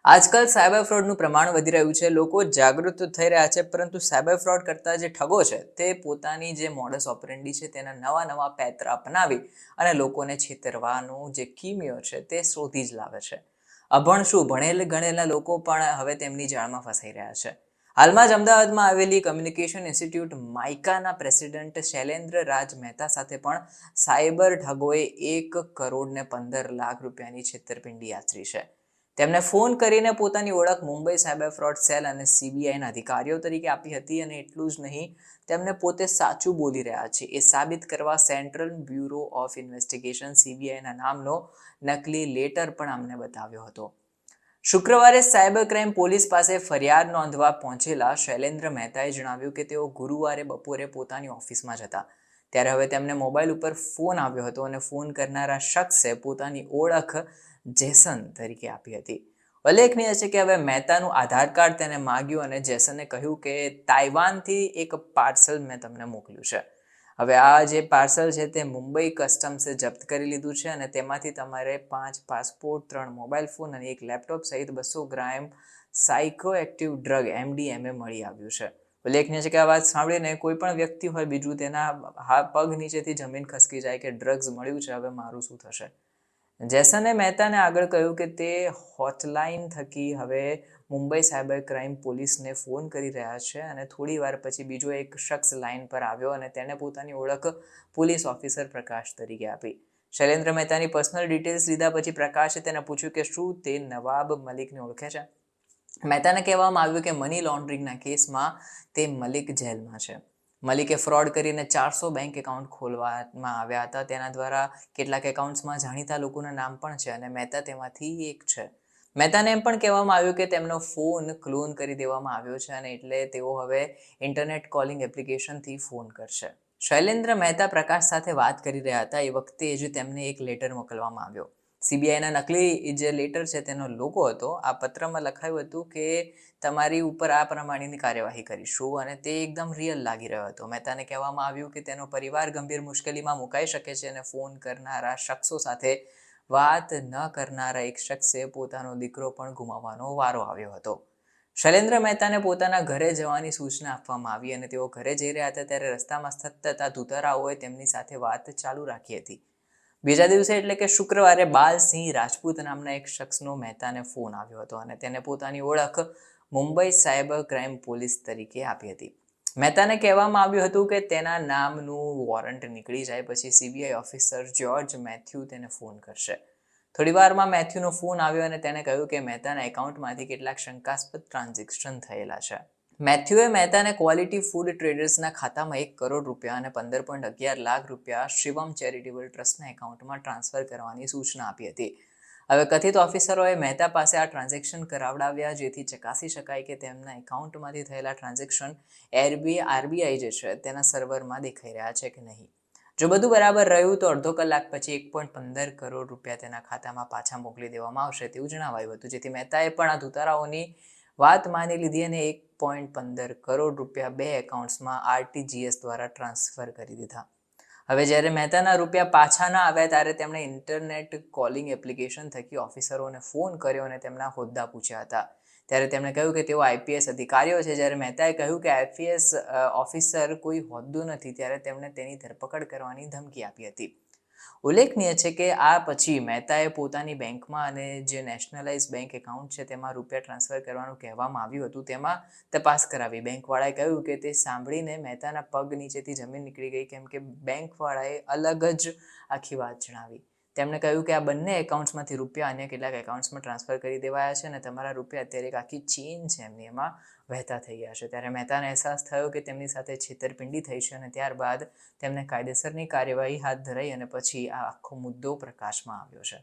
આજકાલ સાયબર ફ્રોડનું પ્રમાણ વધી રહ્યું છે. લોકો જાગૃત તો થઈ રહ્યા છે, પરંતુ સાયબર ફ્રોડ કરતા જે ઠગો છે તે પોતાની જે મોડસ ઓપરેન્ડી છે તેના નવા નવા પેત્ર અપનાવી અને લોકોને છેતરવાનું જે કિમીઓ છે તે શોધી જ લાવે છે. અભણ શું, ભણેલ ગણેલા લોકો પણ હવે તેમની જાળમાં ફસાઈ રહ્યા છે. હાલમાં જ અમદાવાદમાં આવેલી કમ્યુનિકેશન ઇન્સ્ટિટ્યૂટ માઇકાના પ્રેસિડેન્ટ શૈલેન્દ્ર રાજ મહેતા સાથે પણ સાયબર ઠગોએ 1,15,00,000 રૂપિયાની છેતરપિંડી આચરી છે. તેમને ફોન કરીને પોતાની ઓળખ મુંબઈ સાયબર ફ્રોડ સેલ અને સીબીઆઈના અધિકારીઓ તરીકે આપી હતી, અને એટલું જ નહીં, તેમને પોતે સાચું બોલી રહ્યા છે એ સાબિત કરવા સેન્ટ્રલ બ્યુરો ઓફ ઇન્વેસ્ટિગેશન સીબીઆઈના નામનો નકલી લેટર પણ અમને બતાવ્યો હતો. શુક્રવારે સાયબર ક્રાઇમ પોલીસ પાસે ફરિયાદ નોંધવા પહોંચેલા શૈલેન્દ્ર મહેતાએ જણાવ્યું કે તેઓ ગુરુવારે બપોરે પોતાની ઓફિસમાં જ હતા. ત્યારે હવે તેમને મોબાઈલ ઉપર ફોન આવ્યો હતો અને ફોન કરનારા શખ્સે પોતાની ઓળખ જેસન તરીકે આપી હતી. ઉલ્લેખનીય છે કે હવે મહેતાનું આધાર કાર્ડ તેને માગ્યું અને જેસને કહ્યું કે તાઇવાનથી એક પાર્સલ મેં તમને મોકલ્યું છે. હવે આ જે પાર્સલ છે તે મુંબઈ કસ્ટમ્સે જપ્ત કરી લીધું છે અને તેમાંથી તમારે 5 પાસપોર્ટ, 3 મોબાઈલ ફોન અને 1 લેપટોપ સહિત 200 ગ્રામ સાયકોએક્ટિવ ડ્રગ MDMA મળી આવ્યું છે. ઉલ્લેખનીય છે કે આ વાત સાંભળીને કોઈ પણ વ્યક્તિ હોય બીજું તેના પગ નીચેથી જમીન ખસકી જાય કે ડ્રગ્સ મળ્યું છે, હવે મારું શું થશે. જેસને મહેતાને આગળ કહ્યું કે તે હોટલાઇન થકી હવે મુંબઈ સાયબર ક્રાઇમ પોલીસને ફોન કરી રહ્યા છે અને થોડી વાર પછી બીજો એક શખ્સ લાઇન પર આવ્યો અને તેણે પોતાની ઓળખ પોલીસ ઓફિસર પ્રકાશ તરીકે આપી. શૈલેન્દ્ર મહેતાની પર્સનલ ડિટેલ્સ લીધા પછી પ્રકાશે તેને પૂછ્યું કે શું તે નવાબ મલિકને ઓળખે છે. મહેતાને કહેવામાં આવ્યું કે મની લોન્ડરિંગના કેસમાં તે મલિક જેલમાં છે. મલિકે ફ્રોડ કરીને 400 બેંક એકાઉન્ટ ખોલવામાં આવ્યા હતા. તેના દ્વારા કેટલાક એકાઉન્ટ્સમાં જાણીતા લોકોના નામ પણ છે અને મહેતા તેમાંથી એક છે. મહેતાને એમ પણ કહેવામાં આવ્યું કે તેમનો ફોન ક્લોન કરી દેવામાં આવ્યો છે અને એટલે તેઓ હવે ઇન્ટરનેટ કોલિંગ એપ્લિકેશનથી ફોન કરશે. શૈલેન્દ્ર મહેતા પ્રકાશ સાથે વાત કરી રહ્યા હતા એ વખતે જ તેમને એક લેટર મોકલવામાં આવ્યો. સીબીઆઈના નકલી જે લેટર છે તેનો લોગો હતો. આ પત્રમાં લખાયું હતું કે તમારી ઉપર આ પ્રમાણેની કાર્યવાહી કરીશું અને તે એકદમ રિયલ લાગી રહ્યો હતો. મહેતાને કહેવામાં આવ્યું કે તેનો પરિવાર ગંભીર મુશ્કેલીમાં મુકાઈ શકે છે અને ફોન કરનારા શખ્સો સાથે વાત ન કરનારા એક શખ્સે પોતાનો દીકરો પણ ગુમાવવાનો વારો આવ્યો હતો. શૈલેન્દ્ર મહેતાને પોતાના ઘરે જવાની સૂચના આપવામાં આવી અને તેઓ ઘરે જઈ રહ્યા હતા ત્યારે રસ્તામાં સતત ધુતરાઓએ તેમની સાથે વાત ચાલુ રાખી હતી. બીજા દિવસે એટલે કે શુક્રવારે બાલસિંહ રાજપૂત નામના એક શખ્સનો મહેતાને ફોન આવ્યો હતો અને તેને પોતાની ઓળખ મુંબઈ સાયબર ક્રાઇમ પોલીસ તરીકે આપી હતી. મહેતાને કહેવામાં આવ્યું હતું કે તેના નામનું વોરંટ નીકળી જાય પછી સીબીઆઈ ઓફિસર જ્યોર્જ મેથ્યુ તેને ફોન કરશે. થોડી વારમાં મેથ્યુનો ફોન આવ્યો અને તેણે કહ્યું કે મહેતાના એકાઉન્ટમાંથી કેટલાક શંકાસ્પદ ટ્રાન્ઝેક્શન થયેલા છે. મેથ્યુએ મહેતાને ક્વોલિટી ફૂડ ટ્રેડર્સના ખાતામાં 1 કરોડ રૂપિયા અને 15.11 લાખ રૂપિયા શિવમ ચેરિટેબલ ટ્રસ્ટના એકાઉન્ટમાં ટ્રાન્સફર કરવાની સૂચના આપી હતી. હવે કથિત ઓફિસરોએ મહેતા પાસે આ ટ્રાન્ઝેક્શન કરાવડાવ્યા જેથી ચકાસી શકાય કે તેમના એકાઉન્ટમાંથી થયેલા ટ્રાન્ઝેક્શન આરબીઆઈ જે છે તેના સર્વરમાં દેખાઈ રહ્યા છે કે નહીં. જો બધું બરાબર રહ્યું તો અડધો કલાક પછી 1.15 કરોડ રૂપિયા તેના ખાતામાં પાછા મોકલી દેવામાં આવશે તેવું જણાવાયું હતું, જેથી મહેતાએ પણ આ ધુતારાઓની વાત માની લીધી અને 1.15 કરોડ રૂપિયા 2 એકાઉન્ટ્સમાં આરટીજીએસ દ્વારા ટ્રાન્સફર કરી દીધા. હવે જ્યારે મહેતાના રૂપિયા પાછા ના આવ્યા ત્યારે તેમણે ઇન્ટરનેટ કોલિંગ એપ્લિકેશન થકી ઓફિસરોને ફોન કર્યો અને તેમના હોદ્દા પૂછ્યા હતા. ત્યારે તેમણે કહ્યું કે તેઓ આઈપીએસ અધિકારીઓ છે. જ્યારે મહેતાએ કહ્યું કે આઈપીએસ ઓફિસર કોઈ હોદ્દો નથી ત્યારે તેમણે તેની ધરપકડ કરવાની ધમકી આપી હતી. ઉલ્લેખનીય છે કે આ પછી મહેતાએ પોતાની બેંકમાં અને જે નેશનલાઇઝ બેંક એકાઉન્ટ છે તેમાં રૂપિયા ટ્રાન્સફર કરવાનું કહેવામાં આવ્યું હતું તેમાં તપાસ કરાવી. બેંકવાળાએ કહ્યું કે તે સાંભળીને મહેતાના પગ નીચેથી જમીન નીકળી ગઈ, કેમ કે બેંકવાળાએ અલગ જ આખી વાત જણાવી. તેમણે કહ્યું કે આ બંને એકાઉન્ટ્સમાંથી રૂપિયા અન્ય કેટલાક એકાઉન્ટ્સમાં ટ્રાન્સફર કરી દેવાયા છે અને તમારા રૂપિયા અત્યારે એક આખી ચેઇન છે એમની એમાં વહેતા થઈ ગયા છે. ત્યારે મહેતાને અહેસાસ થયો કે તેમની સાથે છેતરપિંડી થઈ છે અને ત્યારબાદ તેમને કાયદેસરની કાર્યવાહી હાથ ધરાઈ અને પછી આ આખો મુદ્દો પ્રકાશમાં આવ્યો છે.